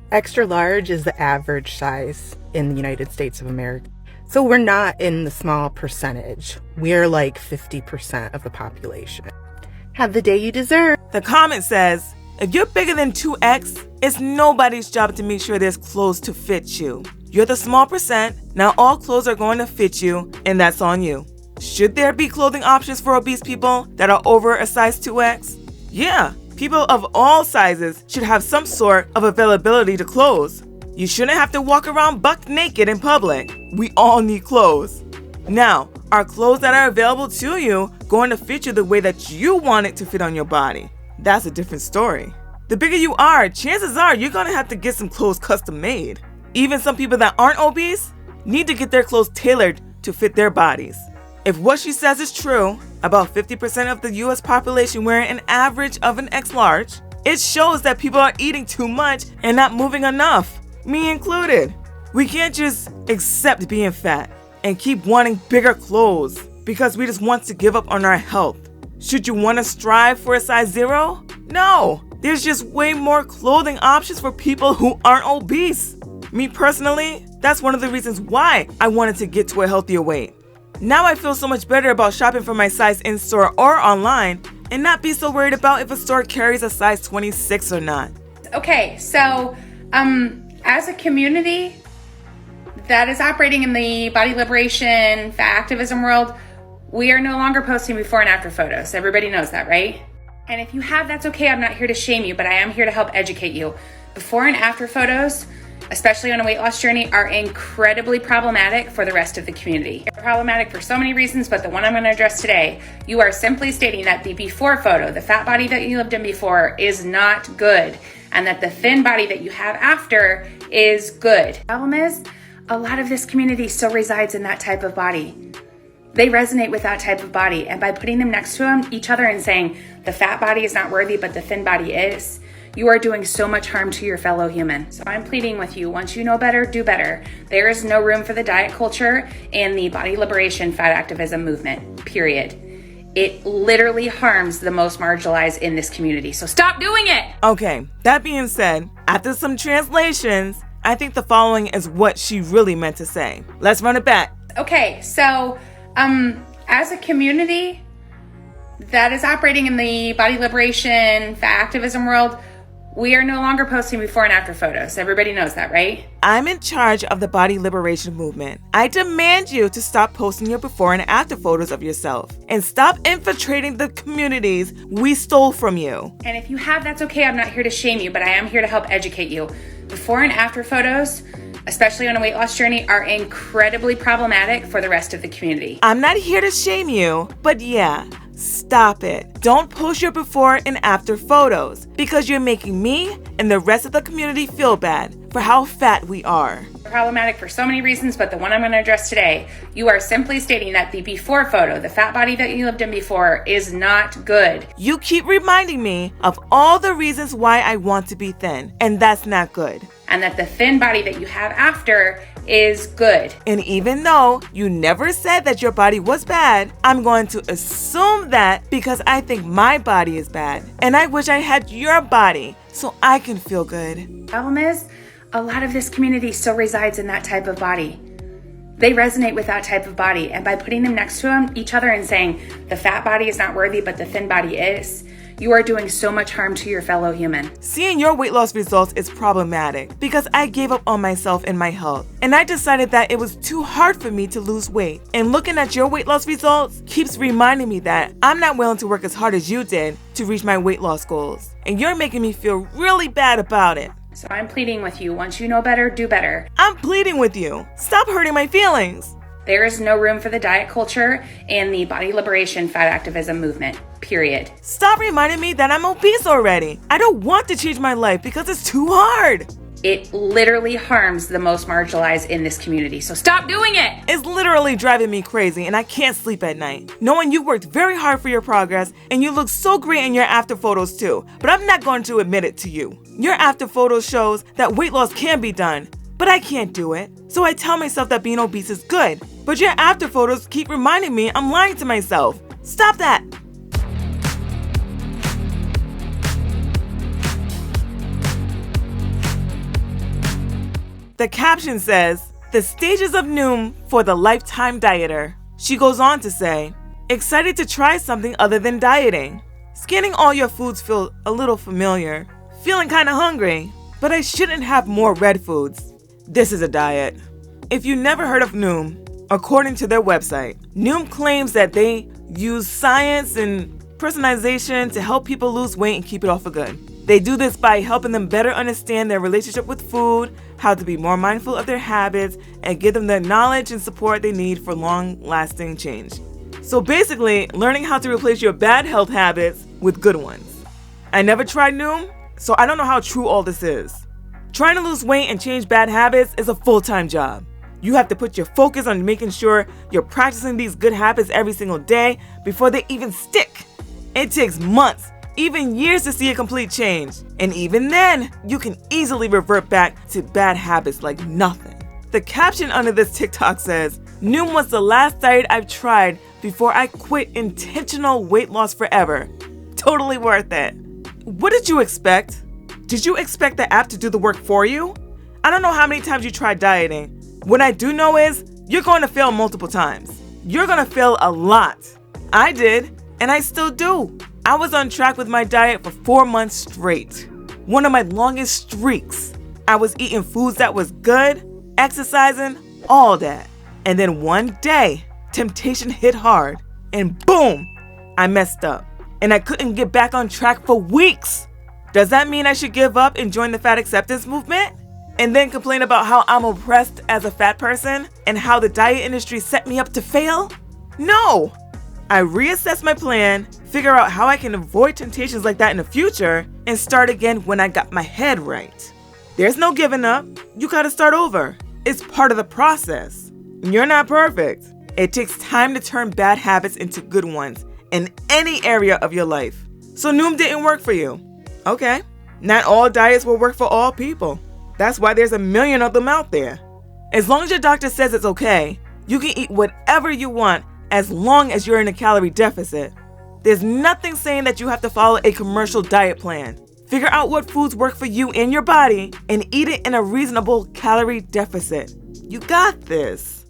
Extra large is the average size in the United States of America. So we're not in the small percentage. We're like 50% of the population. Have the day you deserve. The comment says, if you're bigger than 2X, it's nobody's job to make sure there's clothes to fit you. You're the small percent, now all clothes are going to fit you, and that's on you. Should there be clothing options for obese people that are over a size 2X? Yeah, people of all sizes should have some sort of availability to clothes. You shouldn't have to walk around buck naked in public. We all need clothes. Now, are clothes that are available to you going to fit you the way that you want it to fit on your body? That's a different story. The bigger you are, chances are you're going to have to get some clothes custom made. Even some people that aren't obese need to get their clothes tailored to fit their bodies. If what she says is true, about 50% of the US population wearing an average of an X large, it shows that people are eating too much and not moving enough, me included. We can't just accept being fat and keep wanting bigger clothes because we just want to give up on our health. Should you want to strive for a size 0? No, there's just way more clothing options for people who aren't obese. Me personally, that's one of the reasons why I wanted to get to a healthier weight. Now I feel so much better about shopping for my size in-store or online and not be so worried about if a store carries a size 26 or not. Okay, so as a community that is operating in the body liberation, fat activism world, we are no longer posting before and after photos. Everybody knows that, right? And if you have, that's okay. I'm not here to shame you, but I am here to help educate you. Before and after photos, especially on a weight loss journey, are incredibly problematic for the rest of the community. They're problematic for so many reasons, but the one I'm going to address today, you are simply stating that the before photo, the fat body that you lived in before, is not good, and that the thin body that you have after is good. The problem is, a lot of this community still resides in that type of body. They resonate with that type of body, and by putting them next to each other and saying the fat body is not worthy, but the thin body is, you are doing so much harm to your fellow human. So I'm pleading with you, once you know better, do better. There is no room for the diet culture and the body liberation fat activism movement, period. It literally harms the most marginalized in this community. So stop doing it! Okay, that being said, after some translations, I think the following is what she really meant to say. Let's run it back. Okay, so as a community that is operating in the body liberation fat activism world, we are no longer posting before and after photos. Everybody knows that, right? I'm in charge of the body liberation movement. I demand you to stop posting your before and after photos of yourself and stop infiltrating the communities we stole from you. And if you have, that's okay. I'm not here to shame you, but I am here to help educate you. Before and after photos, especially on a weight loss journey, are incredibly problematic for the rest of the community. I'm not here to shame you, but yeah, stop it. Don't post your before and after photos because you're making me and the rest of the community feel bad for how fat we are. Problematic for so many reasons, but the one I'm going to address today, you are simply stating that the before photo, the fat body that you lived in before, is not good. You keep reminding me of all the reasons why I want to be thin, and that's not good. And that the thin body that you have after is good. And even though you never said that your body was bad, I'm going to assume that because I think my body is bad. And I wish I had your body so I can feel good. Problem is, a lot of this community still resides in that type of body. They resonate with that type of body. And by putting them next to each other and saying the fat body is not worthy, but the thin body is, you are doing so much harm to your fellow human. Seeing your weight loss results is problematic because I gave up on myself and my health. And I decided that it was too hard for me to lose weight. And looking at your weight loss results keeps reminding me that I'm not willing to work as hard as you did to reach my weight loss goals. And you're making me feel really bad about it. So I'm pleading with you, once you know better, do better. I'm pleading with you. Stop hurting my feelings. There is no room for the diet culture and the body liberation fat activism movement, period. Stop reminding me that I'm obese already. I don't want to change my life because it's too hard. It literally harms the most marginalized in this community. So stop doing it. It's literally driving me crazy and I can't sleep at night. Knowing you worked very hard for your progress and you look so great in your after photos too. But I'm not going to admit it to you. Your after photos shows that weight loss can be done, but I can't do it. So I tell myself that being obese is good. But your after photos keep reminding me I'm lying to myself. Stop that. The caption says, "The stages of Noom for the lifetime dieter." She goes on to say, "Excited to try something other than dieting. Scanning all your foods feel a little familiar. Feeling kinda hungry, but I shouldn't have more red foods. This is a diet." If you never heard of Noom, according to their website, Noom claims that they use science and personalization to help people lose weight and keep it off for good. They do this by helping them better understand their relationship with food, how to be more mindful of their habits, and give them the knowledge and support they need for long-lasting change. So basically, learning how to replace your bad health habits with good ones. I never tried Noom, so I don't know how true all this is. Trying to lose weight and change bad habits is a full-time job. You have to put your focus on making sure you're practicing these good habits every single day before they even stick. It takes months, even years to see a complete change. And even then, you can easily revert back to bad habits like nothing. The caption under this TikTok says, "Noom was the last diet I've tried before I quit intentional weight loss forever. Totally worth it." What did you expect? Did you expect the app to do the work for you? I don't know how many times you tried dieting. What I do know is you're going to fail multiple times. You're going to fail a lot. I did, and I still do. I was on track with my diet for 4 months straight. One of my longest streaks. I was eating foods that was good, exercising, all that. And then one day, temptation hit hard, and boom, I messed up. And I couldn't get back on track for weeks. Does that mean I should give up and join the fat acceptance movement? And then complain about how I'm oppressed as a fat person and how the diet industry set me up to fail? No! I reassessed my plan, figure out how I can avoid temptations like that in the future, and start again when I got my head right. There's no giving up. You gotta start over. It's part of the process. You're not perfect. It takes time to turn bad habits into good ones in any area of your life. So Noom didn't work for you. Okay, not all diets will work for all people. That's why there's a million of them out there. As long as your doctor says it's okay, you can eat whatever you want as long as you're in a calorie deficit. There's nothing saying that you have to follow a commercial diet plan. Figure out what foods work for you and your body and eat it in a reasonable calorie deficit. You got this.